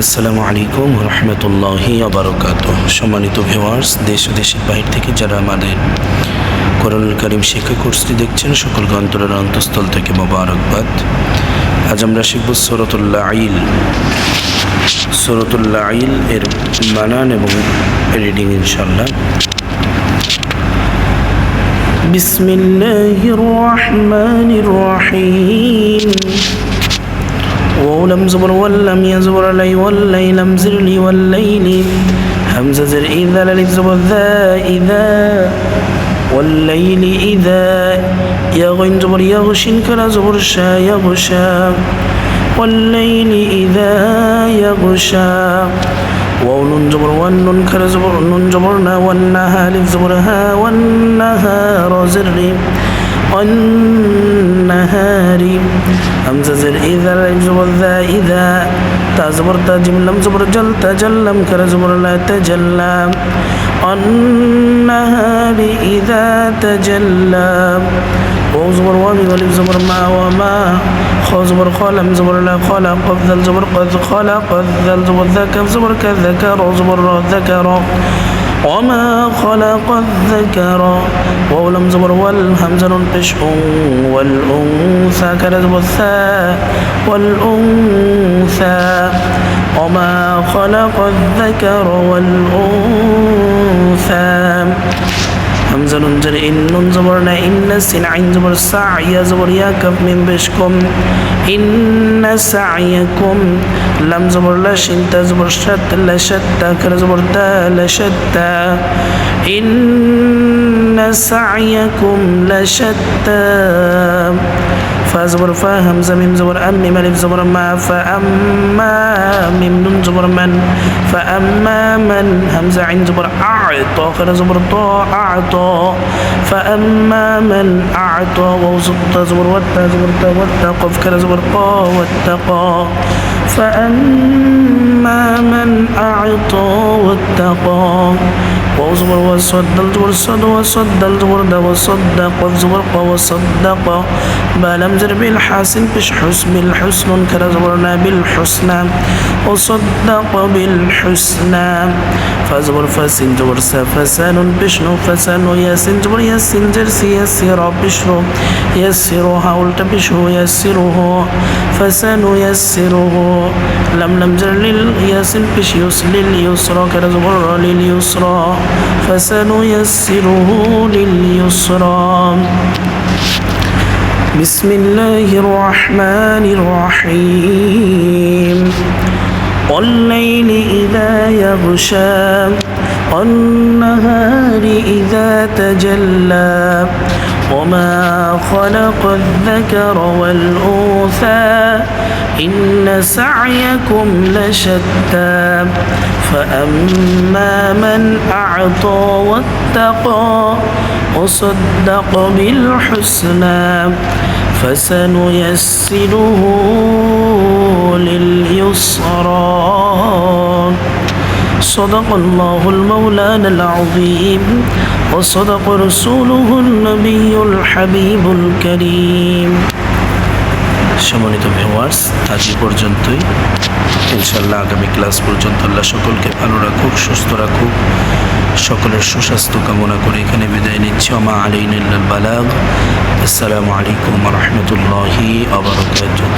আসসালামু আলাইকুম রহমতুল্লাহি আবরকাতুহ। সম্মানিত ভিউয়ার্স, দেশ ও দেশের বাহির থেকে যারা আমাদের কোরআনুল কারীম শিক্ষা কোর্সটি দেখছেন, সকলকে অন্তরের অন্তঃস্থল থেকে মোবারকবাদ। আজ আমরা শিখব সূরাতুল লাইল। সূরাতুল লাইল এর বানান এবং রিডিং ইনশাআল্লাহ। বিসমিল্লাহির রহমানির রহিম। ولم زبر ولم يزبر لي والليل لم زر لي والليل همزة زر إذا للف زبر ذا إذا والليل إذا يغين زبر يغشين كلا زبر شا يغشى والليل إذا يغشى ونون زبر ونون كلا زبر نون زبرنا والنهار زبر ها والنهار زر والنهار همزة زر إذا زبر ذا إذا تا زبر تاجم لم زبر جل تجلم كر زبر لا تجلى النهار إذا تجلى واو زبر وامي والف زبر ما وما خو زبر خلم زبر لا خلق ذل زبر قد خلق ذل زبر ذكر زبر كذكر زبر ذكر وما خلق الذكر ولم زبر والهمزة بشء والأنثى كذب الثاء والأنثى وما خلق الذكر والأنثى همزة زر إن زبرنا إن سين عين زبر سعي زبر يا كف من بشكم إن سعيكم لم زبر لا شين تزبر شت لا شتى كر زبر تا لا شتى إن سعيكم لشتى فزبر فا همزة ميم زبر أم ميم ألف زبر ما فأما ميم نون زبر من فأما من همزة عين زبر أعطى كر زبر طا أعطى فأما من أعطى وزبط زبر وتا زبر تا واتقى كر زبر قا واتقى فأما من أعطى واتقى وزبر وصدق زبر صد وصدق زبر دا وصدق زبر قا وصدق بلم زر بالحسن بش حسن بالحسن كر زبرنا بالحسنى وصدق بالحسنى فزبر فسن زبر فسان بشنو فسان ياسين زبر ياسين جرسي يسير بشرو يسرها ولت بشو يسره فسان يسره لم زر للياسين بش يسلل يسرى كر زبر لليسرى فسنيسره لليسرى بسم الله الرحمن الرحيم والليل إذا يغشى والنهار إذا تجلى وما خلق الذكر والأنثى إن سعيكم لشتى فأما من أعطى واتقى وصدق بالحسنى فسنيسره لليسرى صدق الله المولانا العظيم وصدق رسوله النبي الحبيب الكريم। সম্মানিত ভিউয়ার্স, আজ পর্যন্তই। ইনশাআল্লাহ আগামী ক্লাস পর্যন্ত আল্লাহ সকলকে ভালো রাখুক, সুস্থ রাখুক, সকলের সুস্বাস্থ্য কামনা করে এখানে বিদায় নিচ্ছি। ওমা আলাইনা ইল্লাল বালাগ। আসসালামু আলাইকুম ওয়া রাহমাতুল্লাহি ওয়া বারাকাতুহু।